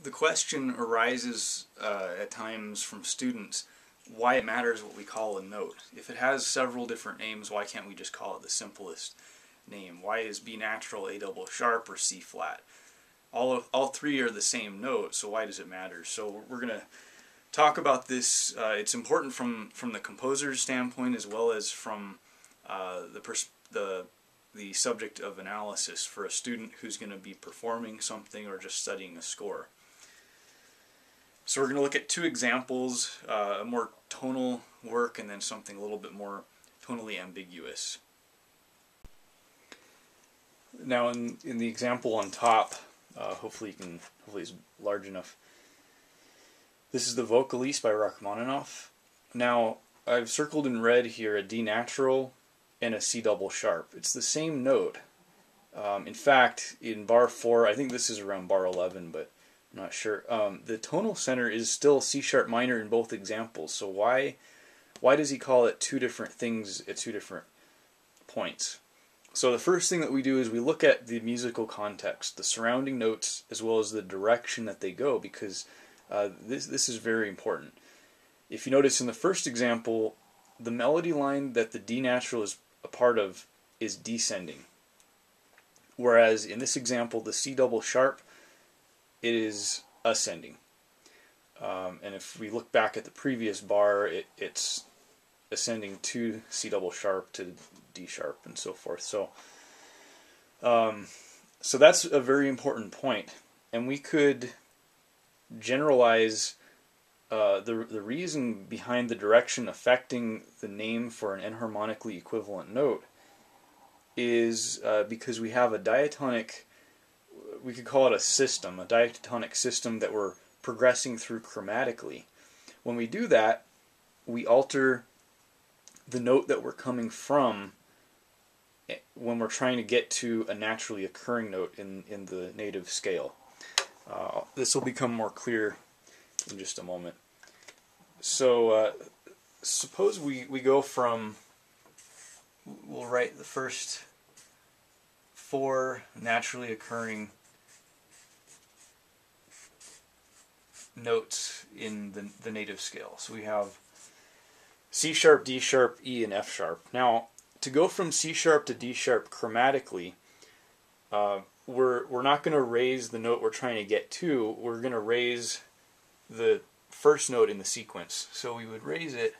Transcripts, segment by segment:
The question arises at times from students why it matters what we call a note. If it has several different names, why can't we just call it the simplest name? Why is B natural, A double sharp, or C flat? All three are the same note, so why does it matter? So we're going to talk about this. It's important from the composer's standpoint as well as from the subject of analysis for a student who's going to be performing something or just studying a score. So we're going to look at two examples, a more tonal work and then something a little bit more tonally ambiguous. Now in the example on top, hopefully it's large enough. This is the Vocalise by Rachmaninoff. Now I've circled in red here a D natural and a C double sharp. It's the same note. In fact, in bar 4, I think this is around bar 11, but I'm not sure. The tonal center is still C sharp minor in both examples. So why does he call it two different things at two different points? So the first thing that we do is we look at the musical context, the surrounding notes, as well as the direction that they go, because this is very important. If you notice in the first example, the melody line that the D natural is a part of is descending. Whereas in this example, the C double sharp, it is ascending. And if we look back at the previous bar, it's ascending to C double sharp to D sharp and so forth. So that's a very important point. And we could generalize the reason behind the direction affecting the name for an enharmonically equivalent note is because we have a diatonic, we could call it a system, a diatonic system that we're progressing through chromatically. When we do that, we alter the note that we're coming from when we're trying to get to a naturally occurring note in the native scale. This will become more clear in just a moment. So suppose we go from, we'll write the first 4 naturally occurring notes in the native scale. So we have C sharp, D sharp, E, and F sharp. Now, to go from C sharp to D sharp chromatically, we're not going to raise the note we're trying to get to. We're going to raise the first note in the sequence. So we would raise it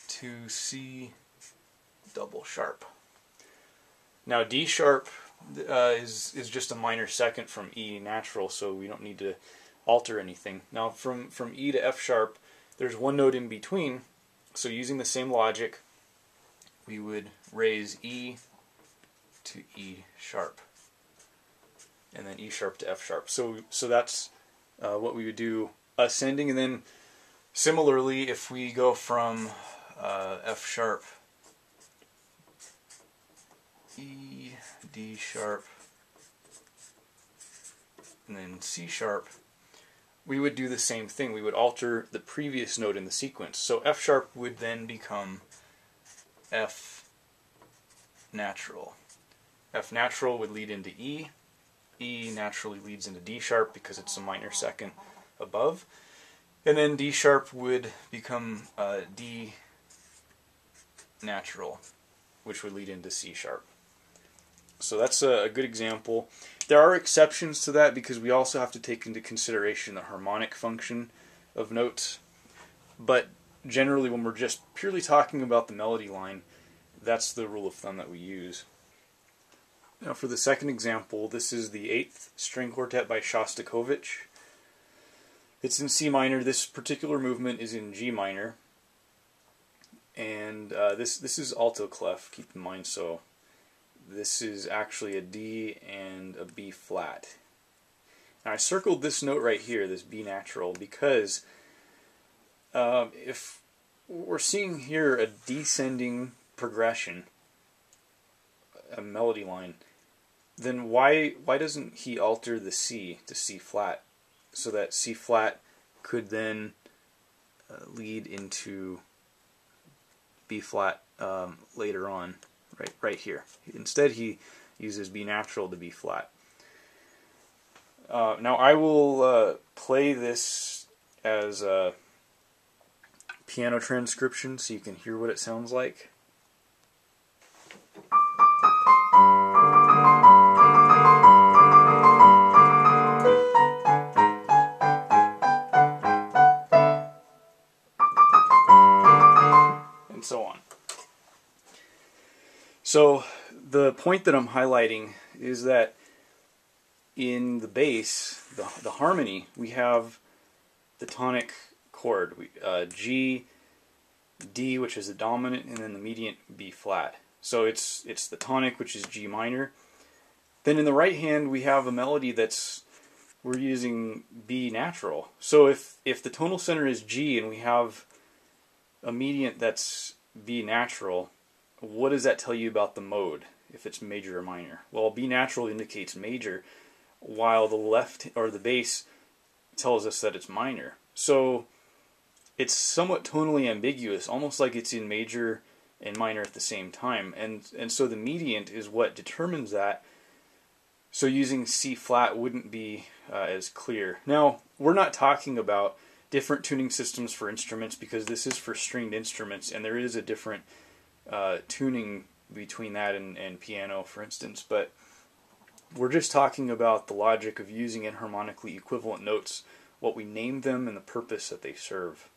to C double sharp. Now D sharp is just a minor second from E natural, so we don't need to alter anything. Now from E to F sharp, there's one note in between, so using the same logic, we would raise E to E sharp, and then E sharp to F sharp. So that's what we would do ascending, and then similarly, if we go from F sharp, E, D sharp, and then C sharp, we would do the same thing. We would alter the previous note in the sequence. So F sharp would then become F natural. F natural would lead into E. E naturally leads into D sharp because it's a minor second above. And then D sharp would become D natural, which would lead into C sharp. So that's a good example. There are exceptions to that because we also have to take into consideration the harmonic function of notes. But generally, when we're just purely talking about the melody line, that's the rule of thumb that we use. Now for the second example, this is the 8th string quartet by Shostakovich. It's in C minor. This particular movement is in G minor. And this is alto clef, keep in mind. So this is actually a D and a B flat. Now I circled this note right here, this B natural, because if we're seeing here a descending progression, a melody line, then why doesn't he alter the C to C flat so that C flat could then lead into B flat later on, right here? Instead he uses B natural to B flat. Now I will play this as a piano transcription so you can hear what it sounds like. And so on. So the point that I'm highlighting is that in the bass, the harmony, we have the tonic chord, G, D, which is the dominant, and then the mediant B flat. So it's the tonic, which is G minor. Then in the right hand, we have a melody we're using B natural. So if the tonal center is G and we have a mediant that's B natural, what does that tell you about the mode, if it's major or minor? Well, B natural indicates major, while the left, or the bass, tells us that it's minor. So it's somewhat tonally ambiguous, almost like it's in major and minor at the same time. And so the mediant is what determines that. So using C flat wouldn't be as clear. Now, we're not talking about different tuning systems for instruments, because this is for stringed instruments, and there is a different tuning between that and piano, for instance. But we're just talking about the logic of using enharmonically equivalent notes, what we name them, and the purpose that they serve.